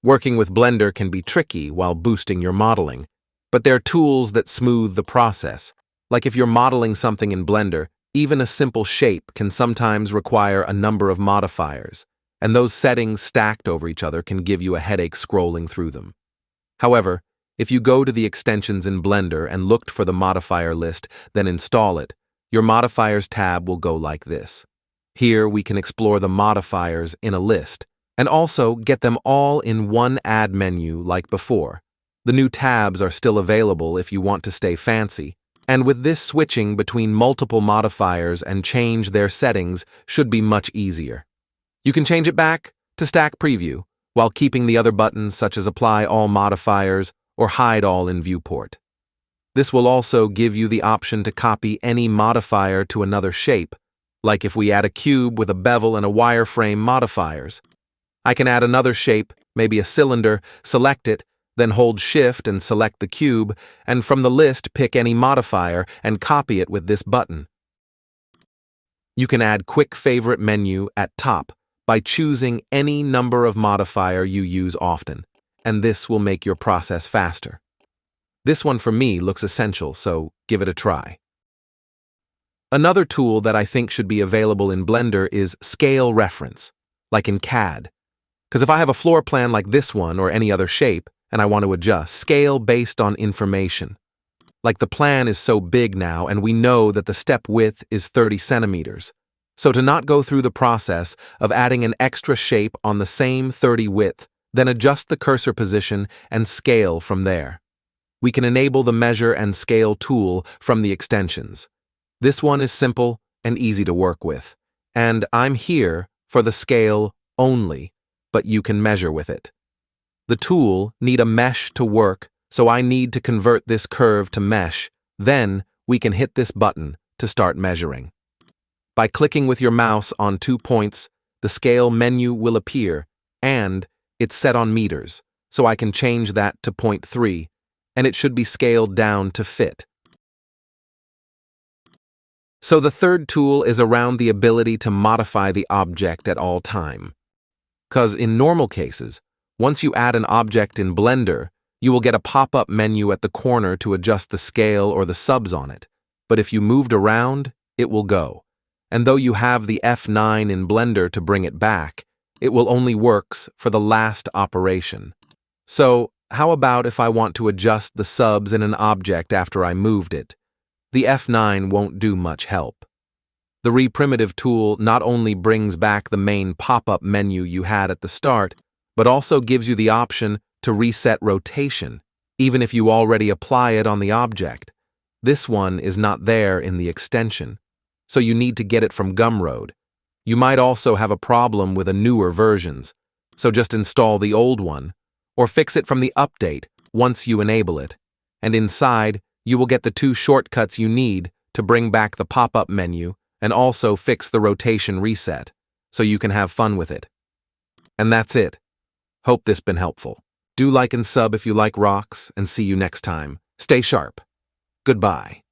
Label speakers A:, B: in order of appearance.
A: Working with Blender can be tricky while boosting your modeling, but they're tools that smooth the process. Like if you're modeling something in Blender, even a simple shape can sometimes require a number of modifiers, and those settings stacked over each other can give you a headache scrolling through them. However, if you go to the extensions in Blender and looked for the modifier list, then install it, your modifiers tab will go like this. Here we can explore the modifiers in a list, and also get them all in one add menu like before. The new tabs are still available if you want to stay fancy, and with this switching between multiple modifiers and change their settings should be much easier. You can change it back to Stack Preview, while keeping the other buttons such as Apply All Modifiers or Hide All in Viewport. This will also give you the option to copy any modifier to another shape, like if we add a cube with a bevel and a wireframe modifiers. I can add another shape, maybe a cylinder, select it, then hold Shift and select the cube, and from the list pick any modifier and copy it with this button. You can add Quick Favorite menu at top by choosing any number of modifier you use often, and this will make your process faster. This one for me looks essential, so give it a try. Another tool that I think should be available in Blender is Scale Reference, like in CAD. Because if I have a floor plan like this one or any other shape, and I want to adjust, scale based on information. Like the plan is so big now, and we know that the step width is 30 centimeters. So to not go through the process of adding an extra shape on the same 30 width, then adjust the cursor position and scale from there. We can enable the Measure and Scale tool from the extensions. This one is simple and easy to work with, and I'm here for the scale only, but you can measure with it. The tool need a mesh to work, so I need to convert this curve to mesh. Then we can hit this button to start measuring. By clicking with your mouse on 2 points, the scale menu will appear, and it's set on meters, so I can change that to 0.3, and it should be scaled down to fit. So the third tool is around the ability to modify the object at all time. 'Cause in normal cases, once you add an object in Blender, you will get a pop-up menu at the corner to adjust the scale or the subs on it. But if you moved around, it will go. And though you have the F9 in Blender to bring it back, it will only works for the last operation. So, how about if I want to adjust the subs in an object after I moved it? The F9 won't do much help. The RePrimitive tool not only brings back the main pop-up menu you had at the start, but also gives you the option to reset rotation, even if you already apply it on the object. This one is not there in the extension, so you need to get it from Gumroad. You might also have a problem with a newer versions, so just install the old one, or fix it from the update once you enable it. And inside, you will get the 2 shortcuts you need to bring back the pop-up menu and also fix the rotation reset, so you can have fun with it. And that's it. Hope this been helpful. Do like and sub if you like rocks, and see you next time. Stay sharp. Goodbye.